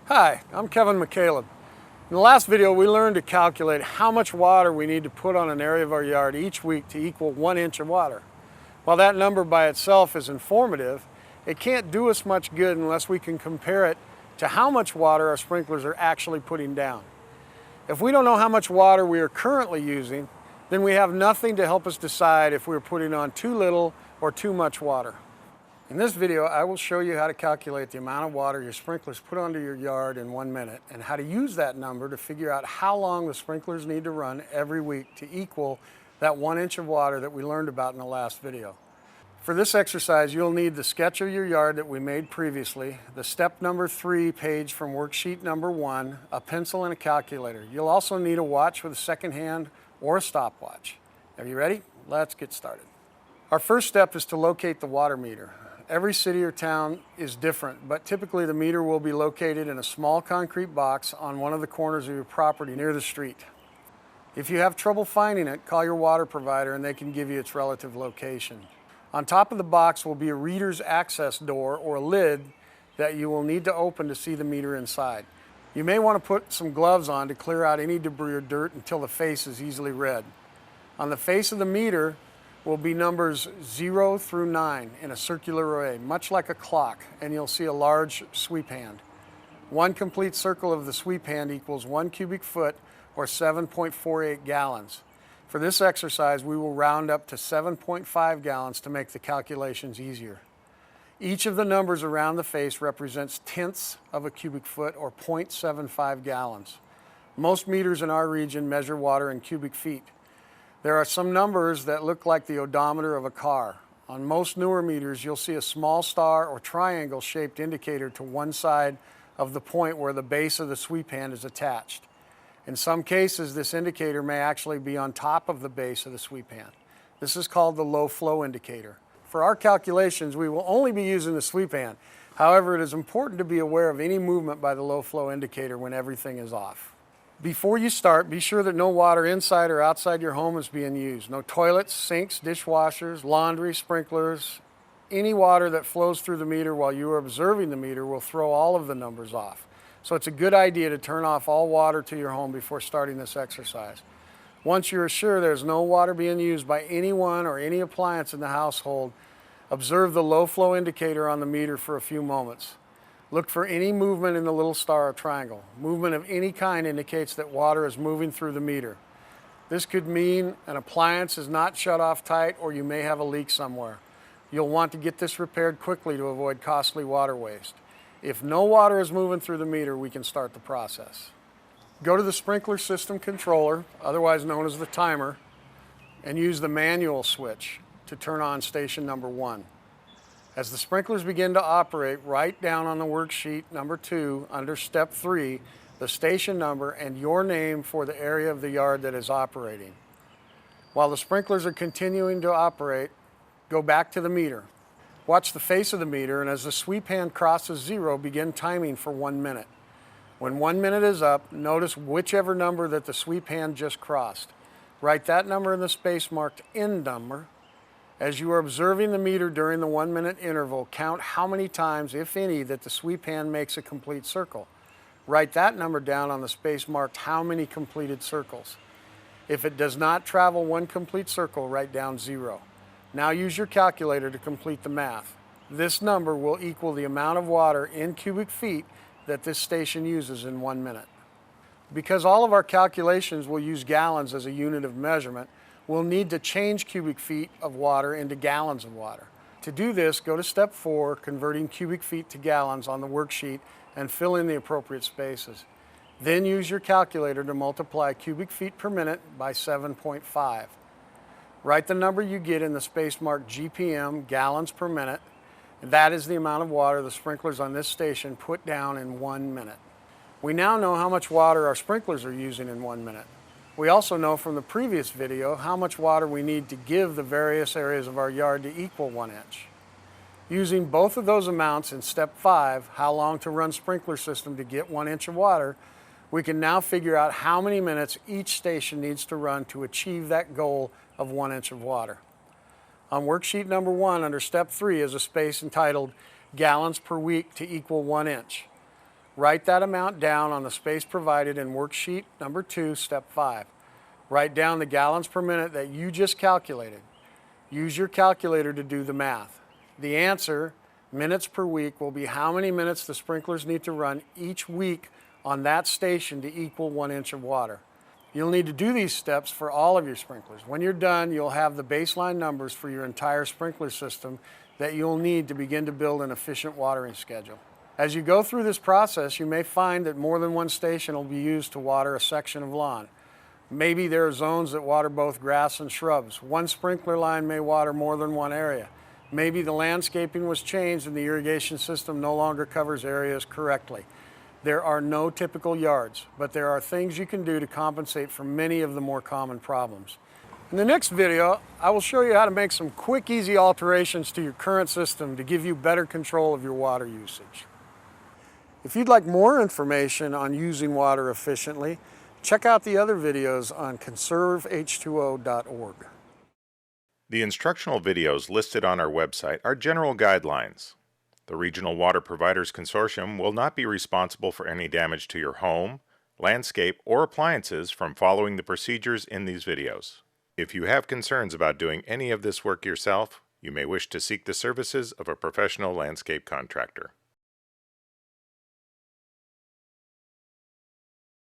Hi, I'm Kevin McCaleb. In the last video, we learned to calculate how much water we need to put on an area of our yard each week to equal 1 inch of water. While that number by itself is informative, it can't do us much good unless we can compare it to how much water our sprinklers are actually putting down. If we don't know how much water we are currently using, then we have nothing to help us decide if we're putting on too little or too much water. In this video, I will show you how to calculate the amount of water your sprinklers put onto your yard in 1 minute and how to use that number to figure out how long the sprinklers need to run every week to equal that 1 inch of water that we learned about in the last video. For this exercise, you'll need the sketch of your yard that we made previously, the step number 3 page from worksheet number 1, a pencil and a calculator. You'll also need a watch with a second hand or a stopwatch. Are you ready? Let's get started. Our first step is to locate the water meter. Every city or town is different, but typically the meter will be located in a small concrete box on one of the corners of your property near the street. If you have trouble finding it, call your water provider and they can give you its relative location. On top of the box will be a reader's access door or lid that you will need to open to see the meter inside. You may want to put some gloves on to clear out any debris or dirt until the face is easily read. On the face of the meter will be numbers 0 through 9 in a circular array, much like a clock, and you'll see a large sweep hand. One complete circle of the sweep hand equals 1 cubic foot or 7.48 gallons. For this exercise, we will round up to 7.5 gallons to make the calculations easier. Each of the numbers around the face represents tenths of a cubic foot or 0.75 gallons. Most meters in our region measure water in cubic feet. There are some numbers that look like the odometer of a car. On most newer meters, you'll see a small star or triangle-shaped indicator to one side of the point where the base of the sweep hand is attached. In some cases, this indicator may actually be on top of the base of the sweep hand. This is called the low flow indicator. For our calculations, we will only be using the sweep hand. However, it is important to be aware of any movement by the low flow indicator when everything is off. Before you start, be sure that no water inside or outside your home is being used. No toilets, sinks, dishwashers, laundry, sprinklers. Any water that flows through the meter while you are observing the meter will throw all of the numbers off. So it's a good idea to turn off all water to your home before starting this exercise. Once you are sure there's no water being used by anyone or any appliance in the household, observe the low flow indicator on the meter for a few moments. Look for any movement in the little star or triangle. Movement of any kind indicates that water is moving through the meter. This could mean an appliance is not shut off tight or you may have a leak somewhere. You'll want to get this repaired quickly to avoid costly water waste. If no water is moving through the meter, we can start the process. Go to the sprinkler system controller, otherwise known as the timer, and use the manual switch to turn on station number 1. As the sprinklers begin to operate, write down on the worksheet number 2 under step 3 the station number and your name for the area of the yard that is operating. While the sprinklers are continuing to operate, go back to the meter. Watch the face of the meter, and as the sweep hand crosses 0, begin timing for 1 minute. When 1 minute is up, notice whichever number that the sweep hand just crossed. Write that number in the space marked end number. As you are observing the meter during the 1 minute interval, count how many times, if any, that the sweep hand makes a complete circle. Write that number down on the space marked how many completed circles. If it does not travel 1 complete circle, write down 0. Now use your calculator to complete the math. This number will equal the amount of water in cubic feet that this station uses in 1 minute. Because all of our calculations will use gallons as a unit of measurement, we'll need to change cubic feet of water into gallons of water. To do this, go to step 4, converting cubic feet to gallons on the worksheet, and fill in the appropriate spaces. Then use your calculator to multiply cubic feet per minute by 7.5. Write the number you get in the space marked GPM, gallons per minute. That is the amount of water the sprinklers on this station put down in 1 minute. We now know how much water our sprinklers are using in 1 minute. We also know from the previous video how much water we need to give the various areas of our yard to equal 1 inch. Using both of those amounts in step 5, how long to run sprinkler system to get 1 inch of water, we can now figure out how many minutes each station needs to run to achieve that goal of 1 inch of water. On worksheet number 1 under step 3 is a space entitled gallons per week to equal 1 inch. Write that amount down on the space provided in worksheet number 2, step 5. Write down the gallons per minute that you just calculated. Use your calculator to do the math. The answer, minutes per week, will be how many minutes the sprinklers need to run each week on that station to equal 1 inch of water. You'll need to do these steps for all of your sprinklers. When you're done, you'll have the baseline numbers for your entire sprinkler system that you'll need to begin to build an efficient watering schedule. As you go through this process, you may find that more than one station will be used to water a section of lawn. Maybe there are zones that water both grass and shrubs. One sprinkler line may water more than one area. Maybe the landscaping was changed and the irrigation system no longer covers areas correctly. There are no typical yards, but there are things you can do to compensate for many of the more common problems. In the next video, I will show you how to make some quick, easy alterations to your current system to give you better control of your water usage. If you'd like more information on using water efficiently, check out the other videos on conserveh2o.org. The instructional videos listed on our website are general guidelines. The Regional Water Providers Consortium will not be responsible for any damage to your home, landscape, or appliances from following the procedures in these videos. If you have concerns about doing any of this work yourself, you may wish to seek the services of a professional landscape contractor.